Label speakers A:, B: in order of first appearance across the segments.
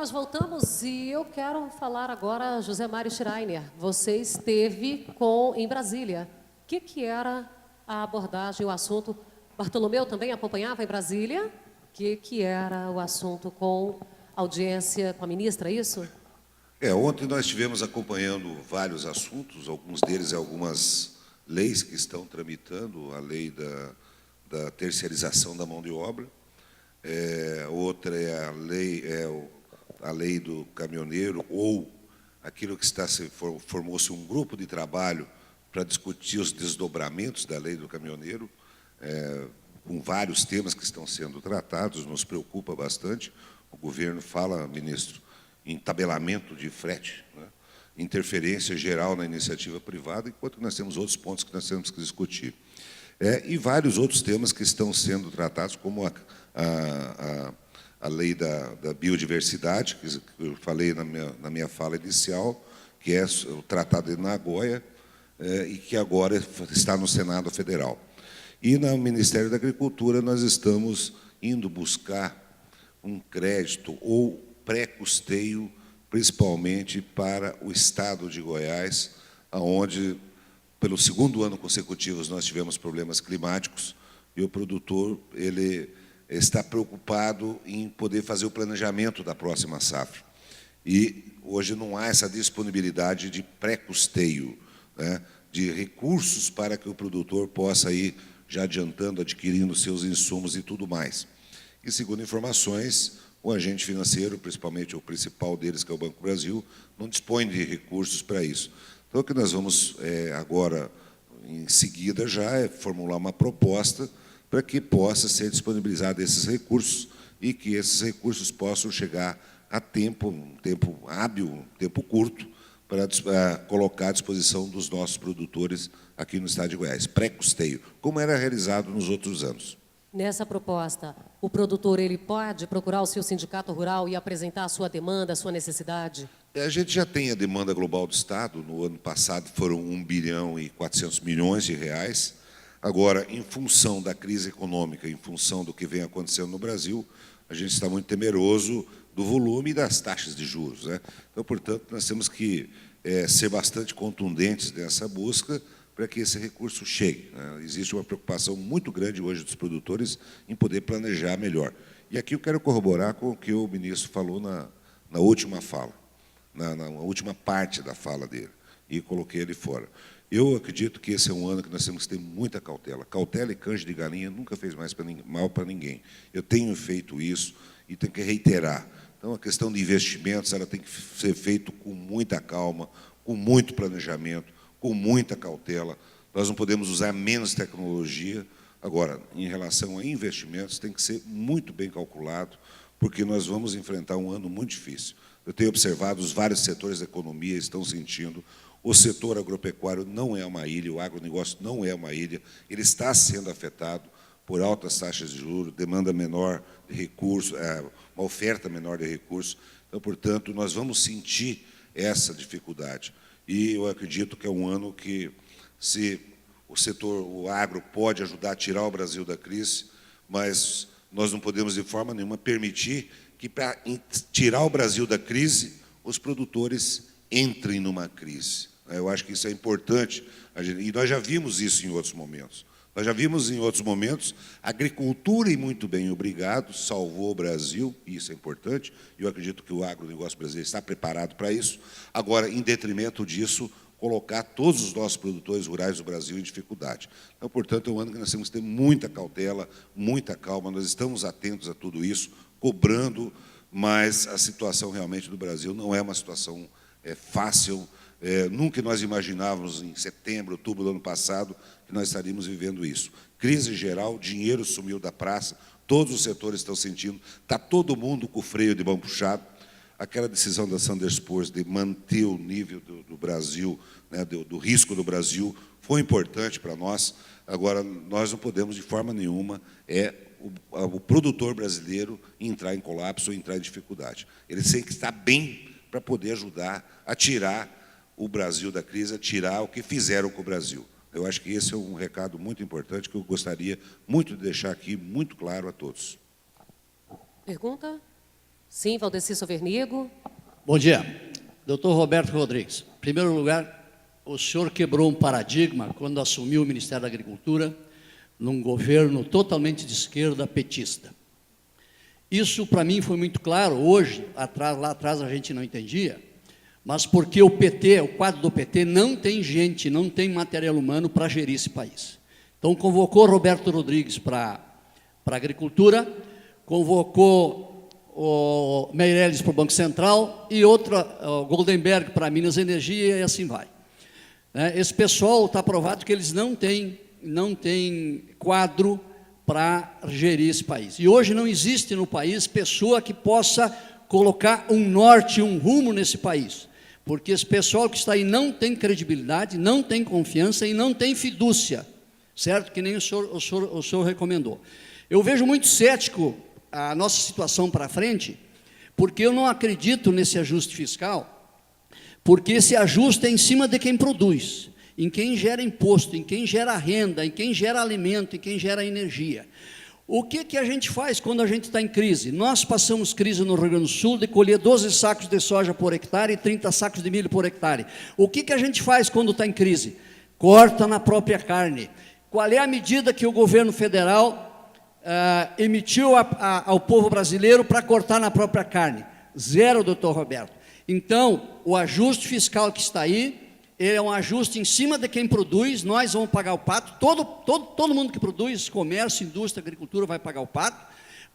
A: nós voltamos e eu quero falar agora, José Mário Schreiner. Você esteve em Brasília. O que era a abordagem, o assunto? Bartolomeu também acompanhava em Brasília? O que era o assunto com audiência com a ministra, é isso?
B: Ontem nós estivemos acompanhando vários assuntos, alguns deles algumas leis que estão tramitando, a lei da terceirização da mão de obra, outra é a lei do caminhoneiro, ou aquilo que formou-se um grupo de trabalho para discutir os desdobramentos da lei do caminhoneiro, com vários temas que estão sendo tratados, nos preocupa bastante. O governo fala, ministro, em tabelamento de frete, né? Interferência geral na iniciativa privada, enquanto nós temos outros pontos que nós temos que discutir. E vários outros temas que estão sendo tratados, como a lei da biodiversidade, que eu falei na minha fala inicial, que é o Tratado de Nagoya, e que agora está no Senado Federal. E no Ministério da Agricultura nós estamos indo buscar um crédito ou pré-custeio, principalmente para o Estado de Goiás, onde, pelo segundo ano consecutivo, nós tivemos problemas climáticos, e o produtor ele está preocupado em poder fazer o planejamento da próxima safra. E hoje não há essa disponibilidade de pré-custeio, né, de recursos para que o produtor possa ir já adiantando, adquirindo seus insumos e tudo mais. E, segundo informações, o agente financeiro, principalmente o principal deles, que é o Banco do Brasil, não dispõe de recursos para isso. Então, o que nós vamos agora, em seguida, já é formular uma proposta para que possa ser disponibilizado esses recursos e que esses recursos possam chegar a tempo, um tempo hábil, um tempo curto, para colocar à disposição dos nossos produtores aqui no Estado de Goiás, pré-custeio, como era realizado nos outros anos.
A: Nessa proposta, o produtor ele pode procurar o seu sindicato rural e apresentar a sua demanda, a sua necessidade?
B: A gente já tem a demanda global do Estado. No ano passado foram 1 bilhão e 400 milhões de reais. Agora, em função da crise econômica, em função do que vem acontecendo no Brasil, a gente está muito temeroso do volume e das taxas de juros, né? Então, portanto, nós temos que ser bastante contundentes nessa busca para que esse recurso chegue, né? Existe uma preocupação muito grande hoje dos produtores em poder planejar melhor. E aqui eu quero corroborar com o que o ministro falou na última fala, na última parte da fala dele, e coloquei ele fora. Eu acredito que esse é um ano que nós temos que ter muita cautela. Cautela e canja de galinha nunca fez mal para ninguém. Eu tenho feito isso e tenho que reiterar. Então, a questão de investimentos ela tem que ser feita com muita calma, com muito planejamento, com muita cautela. Nós não podemos usar menos tecnologia. Agora, em relação a investimentos, tem que ser muito bem calculado, porque nós vamos enfrentar um ano muito difícil. Eu tenho observado, os vários setores da economia estão sentindo. O setor agropecuário não é uma ilha, o agronegócio não é uma ilha, ele está sendo afetado por altas taxas de juros, demanda menor de recursos, uma oferta menor de recursos. Então, portanto, nós vamos sentir essa dificuldade. E eu acredito que é um ano que, se o agro pode ajudar a tirar o Brasil da crise, mas nós não podemos, de forma nenhuma, permitir que, para tirar o Brasil da crise, os produtores entrem numa crise. Eu acho que isso é importante, e nós já vimos isso em outros momentos. Nós já vimos em outros momentos, a agricultura, e muito bem, obrigado, salvou o Brasil, e isso é importante, e eu acredito que o agronegócio brasileiro está preparado para isso. Agora, em detrimento disso, colocar todos os nossos produtores rurais do Brasil em dificuldade. Então, portanto, é um ano que nós temos que ter muita cautela, muita calma, nós estamos atentos a tudo isso, cobrando, mas a situação realmente do Brasil não é uma situação fácil. Nunca nós imaginávamos, em setembro, outubro do ano passado, que nós estaríamos vivendo isso. Crise geral, dinheiro sumiu da praça, todos os setores estão sentindo, está todo mundo com o freio de mão puxado. Aquela decisão da Sanders Poor's de manter o nível do Brasil, né, do risco do Brasil, foi importante para nós. Agora, nós não podemos, de forma nenhuma, o produtor brasileiro entrar em colapso ou entrar em dificuldade. Ele tem que estar bem para poder ajudar a tirar o Brasil da crise, a tirar o que fizeram com o Brasil. Eu acho que esse é um recado muito importante que eu gostaria muito de deixar aqui muito claro a todos.
A: Pergunta? Sim, Valdeci Sovernigo.
C: Bom dia. Doutor Roberto Rodrigues, em primeiro lugar, o senhor quebrou um paradigma quando assumiu o Ministério da Agricultura num governo totalmente de esquerda petista. Isso, para mim, foi muito claro. Hoje, lá atrás, a gente não entendia, mas porque o PT, o quadro do PT, não tem gente, não tem material humano para gerir esse país. Então, convocou Roberto Rodrigues para a Agricultura, convocou o Meirelles para o Banco Central e outra, o Goldenberg para Minas e Energia, e assim vai. Esse pessoal está provado que eles não têm quadro para gerir esse país. E hoje não existe no país pessoa que possa colocar um norte, um rumo nesse país, porque esse pessoal que está aí não tem credibilidade, não tem confiança e não tem fidúcia, certo? Que nem o senhor recomendou. Eu vejo muito cético a nossa situação para frente, porque eu não acredito nesse ajuste fiscal, porque esse ajuste é em cima de quem produz, em quem gera imposto, em quem gera renda, em quem gera alimento, em quem gera energia. O que a gente faz quando a gente está em crise? Nós passamos crise no Rio Grande do Sul de colher 12 sacos de soja por hectare e 30 sacos de milho por hectare. O que a gente faz quando está em crise? Corta na própria carne. Qual é a medida que o governo federal emitiu ao povo brasileiro para cortar na própria carne? Zero, doutor Roberto. Então, o ajuste fiscal que está aí, ele é um ajuste em cima de quem produz. Nós vamos pagar o pato, todo mundo que produz, comércio, indústria, agricultura, vai pagar o pato,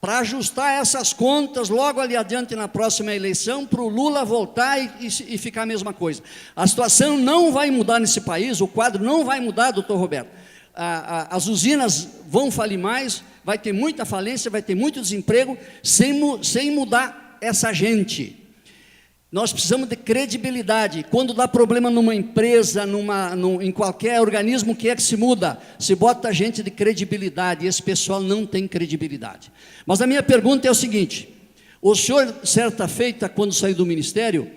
C: para ajustar essas contas logo ali adiante na próxima eleição, para o Lula voltar e ficar a mesma coisa. A situação não vai mudar nesse país, o quadro não vai mudar, doutor Roberto. As usinas vão falir mais, vai ter muita falência, vai ter muito desemprego, sem mudar essa gente. Nós precisamos de credibilidade. Quando dá problema numa empresa, em qualquer organismo, o que é que se muda? Se bota gente de credibilidade, e esse pessoal não tem credibilidade. Mas a minha pergunta é o seguinte: o senhor, certa feita, quando saiu do ministério,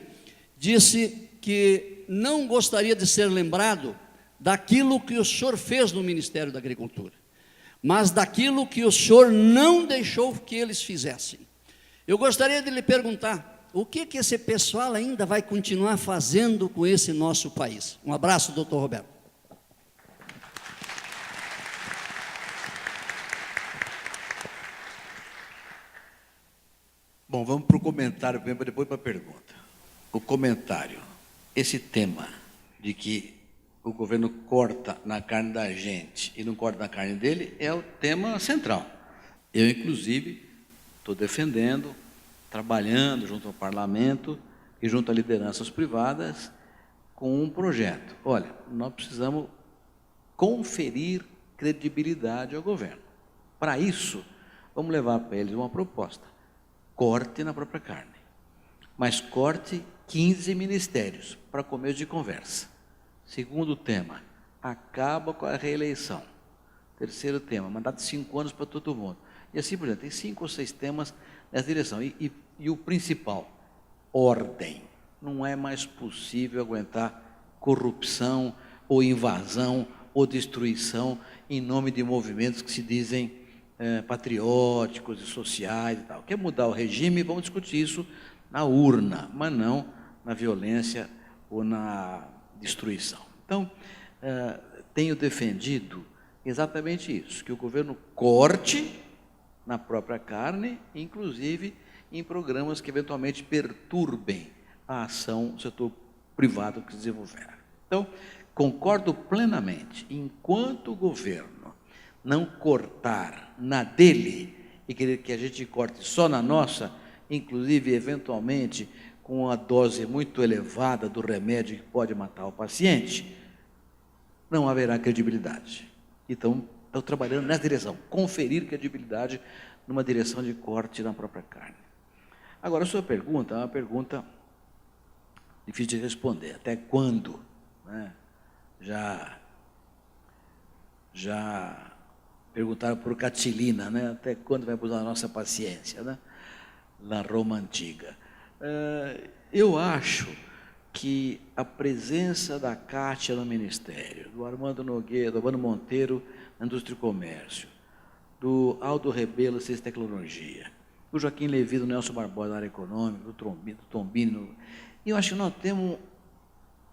C: disse que não gostaria de ser lembrado daquilo que o senhor fez no Ministério da Agricultura, mas daquilo que o senhor não deixou que eles fizessem. Eu gostaria de lhe perguntar, o que esse pessoal ainda vai continuar fazendo com esse nosso país? Um abraço, doutor Roberto.
D: Bom, vamos para o comentário, depois para a pergunta. O comentário, esse tema de que o governo corta na carne da gente e não corta na carne dele, é o tema central. Eu, inclusive, estou defendendo, trabalhando junto ao parlamento e junto a lideranças privadas com um projeto. Olha, nós precisamos conferir credibilidade ao governo. Para isso, vamos levar para eles uma proposta. Corte na própria carne, mas corte 15 ministérios para começo de conversa. Segundo tema, acaba com a reeleição. Terceiro tema, mandato de 5 anos para todo mundo. E assim por diante, tem 5 ou 6 temas nessa direção. E o principal, ordem. Não é mais possível aguentar corrupção, ou invasão, ou destruição, em nome de movimentos que se dizem patrióticos e sociais e tal. Quer mudar o regime? Vamos discutir isso na urna, mas não na violência ou na destruição. Então, tenho defendido exatamente isso, que o governo corte na própria carne, inclusive em programas que eventualmente perturbem a ação do setor privado que se desenvolver. Então, concordo plenamente, enquanto o governo não cortar na dele e querer que a gente corte só na nossa, inclusive, eventualmente, com uma dose muito elevada do remédio que pode matar o paciente, não haverá credibilidade. Então, estou trabalhando nessa direção, conferir credibilidade numa direção de corte na própria carne. Agora, a sua pergunta é uma pergunta difícil de responder. Até quando? Né? Já perguntaram por Catilina, né? Até quando vai mudar a nossa paciência, né? Na Roma Antiga. Eu acho que a presença da Cátia no Ministério, do Armando Nogueira, do Armando Monteiro na Indústria e Comércio, do Aldo Rebelo, Ciência e Tecnologia, do Joaquim Levy, do Nelson Barbosa, da área econômica, do Tombini. E eu acho que nós temos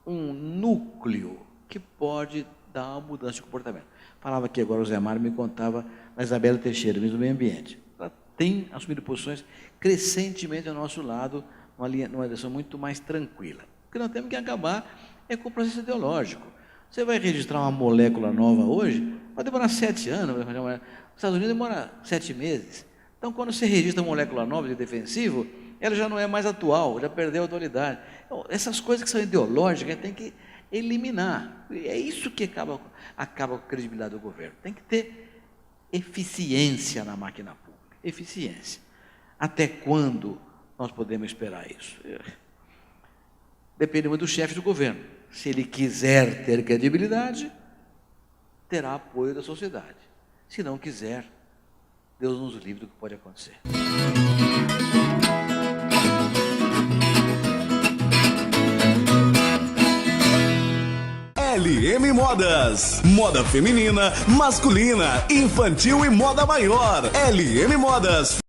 D: um núcleo que pode dar uma mudança de comportamento. Falava aqui agora, o Zé Mário me contava da Isabela Teixeira, ministra do Meio Ambiente. Ela tem assumido posições crescentemente ao nosso lado, numa direção muito mais tranquila. O que nós temos que acabar é com o processo ideológico. Você vai registrar uma molécula nova hoje, vai demorar 7 anos, os Estados Unidos demora 7 meses. Então, quando você registra uma molécula nova de defensivo, ela já não é mais atual, já perdeu a atualidade. Então, essas coisas que são ideológicas, tem que eliminar. E é isso que acaba com a credibilidade do governo. Tem que ter eficiência na máquina pública. Eficiência. Até quando nós podemos esperar isso? Depende muito do chefe do governo. Se ele quiser ter credibilidade, terá apoio da sociedade. Se não quiser, Deus nos livre do que pode acontecer.
E: LM Modas. Moda feminina, masculina, infantil e moda maior. LM Modas.